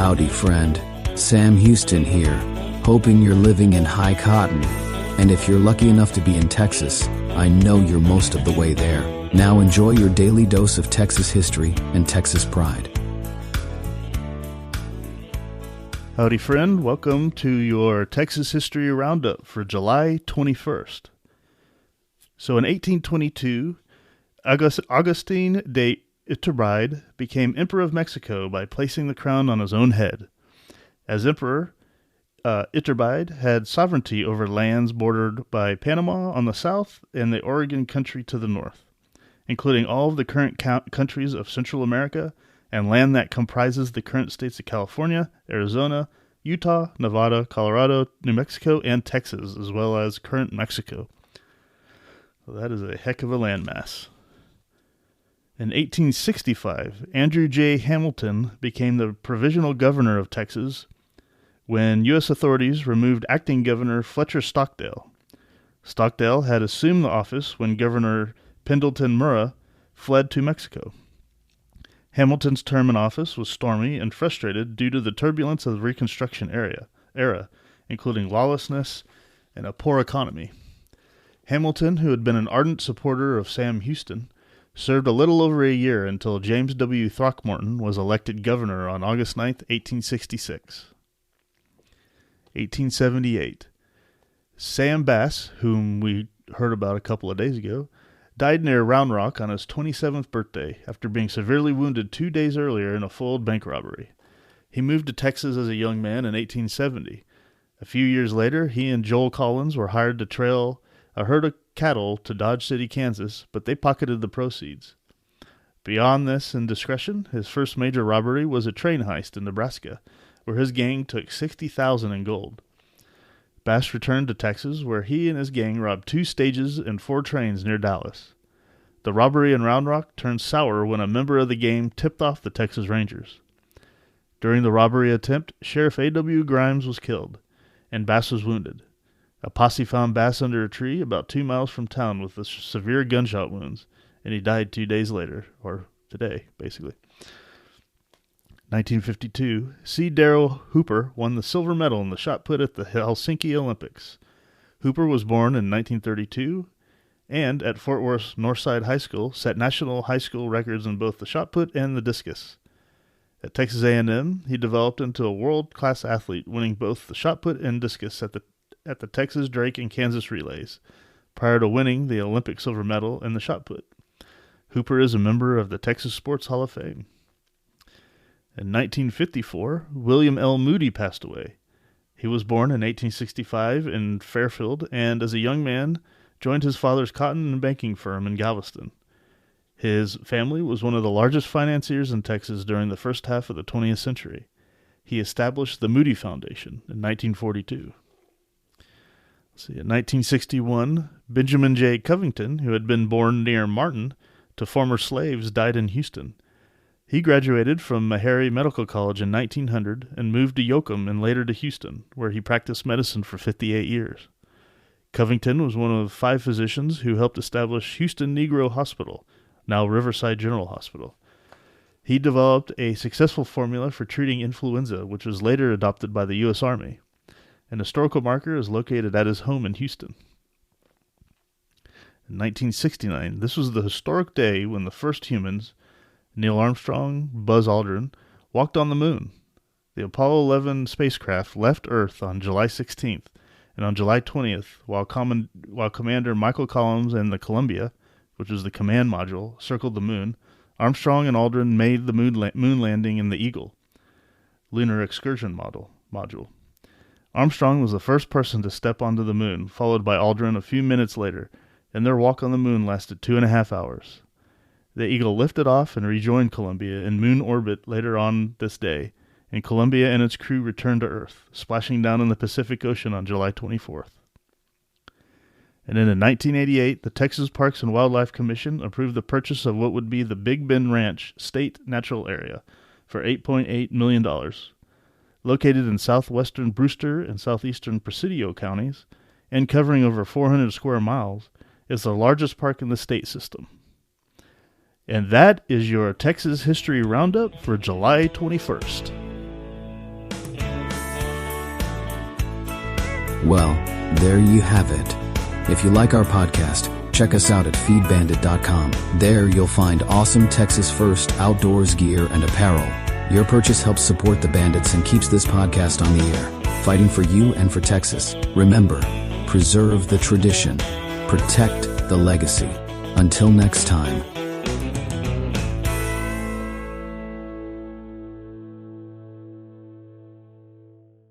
Howdy, friend. Sam Houston here, hoping you're living in high cotton. And if you're lucky enough to be in Texas, I know you're most of the way there. Now enjoy your daily dose of Texas history and Texas pride. Howdy, friend. Welcome to your Texas History Roundup for July 21st. So in 1822, Agustin de Iturbide became Emperor of Mexico by placing the crown on his own head. As Emperor, Iturbide had sovereignty over lands bordered by Panama on the south and the Oregon Country to the north, including all of the current countries of Central America and land that comprises the current states of California, Arizona, Utah, Nevada, Colorado, New Mexico, and Texas, as well as current Mexico. So that is a heck of a landmass. In 1865, Andrew J. Hamilton became the provisional governor of Texas when U.S. authorities removed acting Governor Fletcher Stockdale. Stockdale had assumed the office when Governor Pendleton Murrah fled to Mexico. Hamilton's term in office was stormy and frustrated due to the turbulence of the Reconstruction era, including lawlessness and a poor economy. Hamilton, who had been an ardent supporter of Sam Houston, served a little over a year until James W. Throckmorton was elected governor on August 9, 1866. 1878. Sam Bass, whom we heard about a couple of days ago, died near Round Rock on his 27th birthday after being severely wounded 2 days earlier in a foiled bank robbery. He moved to Texas as a young man in 1870. A few years later, he and Joel Collins were hired to trail a herd of cattle to Dodge City, Kansas, but they pocketed the proceeds. Beyond this indiscretion, his first major robbery was a train heist in Nebraska, where his gang took $60,000 in gold. Bass returned to Texas, where he and his gang robbed 2 stages and 4 trains near Dallas. The robbery in Round Rock turned sour when a member of the gang tipped off the Texas Rangers. During the robbery attempt, Sheriff A.W. Grimes was killed, and Bass was wounded. A posse found Bass under a tree about 2 miles from town with severe gunshot wounds, and he died 2 days later, or today, basically. 1952, C. Darrell Hooper won the silver medal in the shot put at the Helsinki Olympics. Hooper was born in 1932 and at Fort Worth's Northside High School set national high school records in both the shot put and the discus. At Texas A&M, he developed into a world-class athlete, winning both the shot put and discus at the Texas, Drake, and Kansas relays, prior to winning the Olympic silver medal in the shot put. Hooper is a member of the Texas Sports Hall of Fame. In 1954, William L. Moody passed away. He was born in 1865 in Fairfield, and as a young man, joined his father's cotton and banking firm in Galveston. His family was one of the largest financiers in Texas during the first half of the 20th century. He established the Moody Foundation in 1942. In 1961, Benjamin J. Covington, who had been born near Martin to former slaves, died in Houston. He graduated from Meharry Medical College in 1900 and moved to Yoakum and later to Houston, where he practiced medicine for 58 years. Covington was one of 5 physicians who helped establish Houston Negro Hospital, now Riverside General Hospital. He developed a successful formula for treating influenza, which was later adopted by the U.S. Army. An historical marker is located at his home in Houston. In 1969, this was the historic day when the first humans, Neil Armstrong, Buzz Aldrin, walked on the moon. The Apollo 11 spacecraft left Earth on July 16th, and on July 20th, while Commander Michael Collins and the Columbia, which was the command module, circled the moon, Armstrong and Aldrin made the moon landing in the Eagle, Lunar Excursion module. Armstrong was the first person to step onto the moon, followed by Aldrin a few minutes later, and their walk on the moon lasted 2.5 hours. The Eagle lifted off and rejoined Columbia in moon orbit later on this day, and Columbia and its crew returned to Earth, splashing down in the Pacific Ocean on July 24th. And then in 1988, the Texas Parks and Wildlife Commission approved the purchase of what would be the Big Bend Ranch State Natural Area for $8.8 million. Located in southwestern Brewster and southeastern Presidio counties, and covering over 400 square miles, is the largest park in the state system. And that is your Texas History Roundup for July 21st. Well, there you have it. If you like our podcast, check us out at feedbandit.com. There you'll find awesome Texas First outdoors gear and apparel. Your purchase helps support the Bandits and keeps this podcast on the air, fighting for you and for Texas. Remember, preserve the tradition, protect the legacy. Until next time.